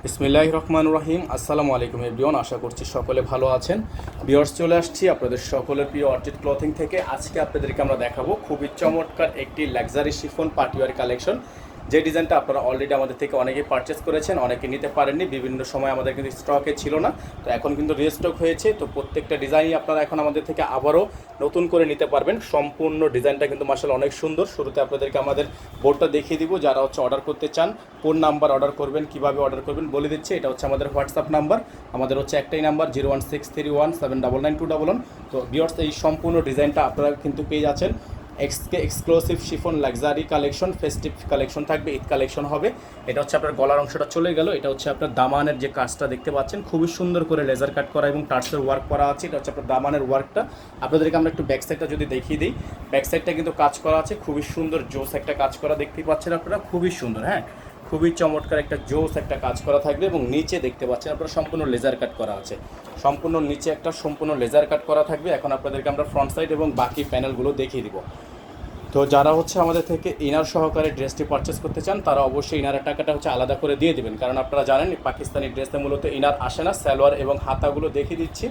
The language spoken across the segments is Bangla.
বিসমিল্লাহির রহমানির রহিম। আসসালামু আলাইকুম এভরিওয়ান, আশা করছি সকলে ভালো আছেন। ভিউয়ার্স, চলে আসছি আপনাদের সকলের প্রিয় অর্চিড ক্লথিং থেকে। আজকে আপনাদেরকে আমরা দেখাবো খুবই চমৎকার একটি লাক্সারি শিফন পার্টিওয়ার কালেকশন, যে ডিজাইনটা আপনারা অলরেডি আমাদের থেকে অনেকেই পারচেস করেছেন, অনেকে নিতে পারেননি, বিভিন্ন সময় আমাদের কিন্তু স্টকে ছিল না, তো এখন কিন্তু রিস্টক হয়েছে। তো প্রত্যেকটা ডিজাইনই আপনারা এখন আমাদের থেকে আবারও নতুন করে নিতে পারবেন। সম্পূর্ণ ডিজাইনটা কিন্তু মাশাআল্লাহ অনেক সুন্দর। শুরুতে আপনাদেরকে আমাদের বোর্ডটা দেখিয়ে দিব, যারা অর্ডার করতে চান, কোন নাম্বার অর্ডার করবেন, কিভাবে অর্ডার করবেন বলে দিচ্ছি। এটা আমাদের হোয়াটসঅ্যাপ নাম্বার, আমাদের একটাই নাম্বার 01631717211। তো ভিউয়ার্স, এই সম্পূর্ণ ডিজাইনটা আপনারা কিন্তু পেয়ে যাচ্ছেন। Exclusive chiffon luxury collection, festive collection থাকবে, ঈদ কালেকশন হবে। এটা আপনার গলার অংশটা চলে গেল। এটা আপনার দামানের যে কাজটা দেখতে পাচ্ছেন, খুবই সুন্দর করে লেজার কাট করা এবং টার্সের ওয়ার্ক করা আছে। এটা আপনার দামানের ওয়ার্কটা। আপনাদেরকে আমরা একটু ব্যাক সাইডটা যদি দেখিয়ে দিই, ব্যাক সাইডটা কিন্তু কাজ করা আছে, খুবই সুন্দর জোস একটা কাজ করা দেখতেই পাচ্ছেন আপনারা, খুবই সুন্দর। হ্যাঁ, খুবই চমৎকার একটা জোস একটা কাজ করা থাকবে। এবং নিচে দেখতে পাচ্ছেন আপনারা সম্পূর্ণ লেজার কাট করা আছে, সম্পূর্ণ নিচে একটা সম্পূর্ণ লেজার কাট করা থাকবে। এখন আপনাদেরকে আমরা ফ্রন্ট সাইড এবং বাকি প্যানেলগুলো দেখিয়ে দিব। তো যারা আমাদের থেকে ইনার সহকারে ড্রেসটি পারচেস করতে চান, তারা অবশ্যই ইনারের টাকাটা আলাদা করে দিয়ে দেবেন, কারণ আপনারা জানেন পাকিস্তানি ড্রেসে মূলত ইনার আসে না। সালোয়ার এবং হাতাগুলো দেখিয়ে দিচ্ছি,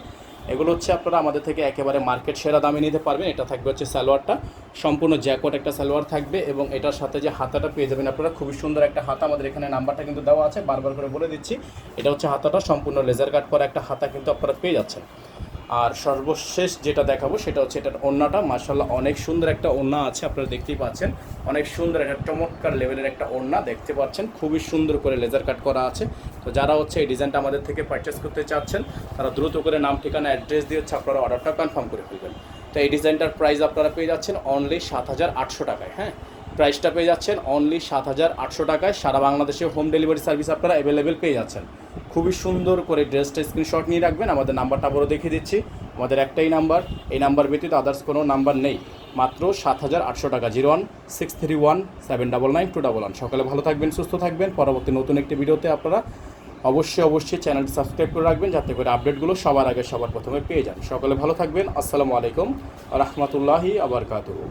এগুলো আপনারা আমাদের থেকে একেবারে মার্কেট সেরা দামে নিতে পারবেন। এটা থাকবে সালোয়ারটা সম্পূর্ণ জ্যাকট একটা সালোয়ার থাকবে, এবং এটার সাথে যে হাতাটা পেয়ে যাবেন আপনারা, খুবই সুন্দর একটা হাতা। আমাদের এখানে নাম্বারটা কিন্তু দেওয়া আছে, বারবার করে বলে দিচ্ছি। এটা হাতাটা সম্পূর্ণ লেজার কাট করা একটা হাতা কিন্তু আপনারা পেয়ে যাচ্ছেন। আর সর্বশেষ যেটা দেখাবো সেটা এটার ওড়নাটা। মাশাআল্লাহ অনেক সুন্দর একটা ওড়না আছে, আপনারা দেখতেই পাচ্ছেন। অনেক সুন্দর একটা চমৎকার লেভেলের একটা ওড়না দেখতে পাচ্ছেন, খুবই সুন্দর করে লেজার কাট করা আছে। তো যারা এই ডিজাইনটা আমাদের থেকে পারচেস করতে চাচ্ছেন, তারা দ্রুত করে নাম, ঠিকানা, অ্যাড্রেস দিয়ে আপনারা অর্ডারটা কনফার্ম করে ফেলবেন। তো এই ডিজাইনটার প্রাইস আপনারা পেয়ে যাচ্ছেন অনলি 7,800 টাকায়। হ্যাঁ, প্রাইসটা পেয়ে যাচ্ছেন অনলি 7,800 টাকায়। সারা বাংলাদেশে হোম ডেলিভারি সার্ভিস আপনারা অ্যাভেলেবেল পেয়ে যাচ্ছেন। খুবই সুন্দর করে ড্রেসটা স্ক্রিনশট নিয়ে রাখবেন। আমাদের নাম্বারটা বড় দেখিয়ে দিচ্ছি, আমাদের একটাই নাম্বার, এই নাম্বার ব্যতীত আদার্স কোনো নাম্বার নেই। মাত্র 7,800 টাকা। 01631799211। সকালে ভালো থাকবেন, সুস্থ থাকবেন। পরবর্তী নতুন একটি ভিডিওতে আপনারা অবশ্যই চ্যানেলটি সাবস্ক্রাইব করে রাখবেন, যাতে করে আপডেটগুলো সবার আগে সবার প্রথমে পেয়ে যান। সকালে ভালো থাকবেন। আসসালামু আলাইকুম ওয়া রাহমাতুল্লাহি ওয়া বারাকাতুহু।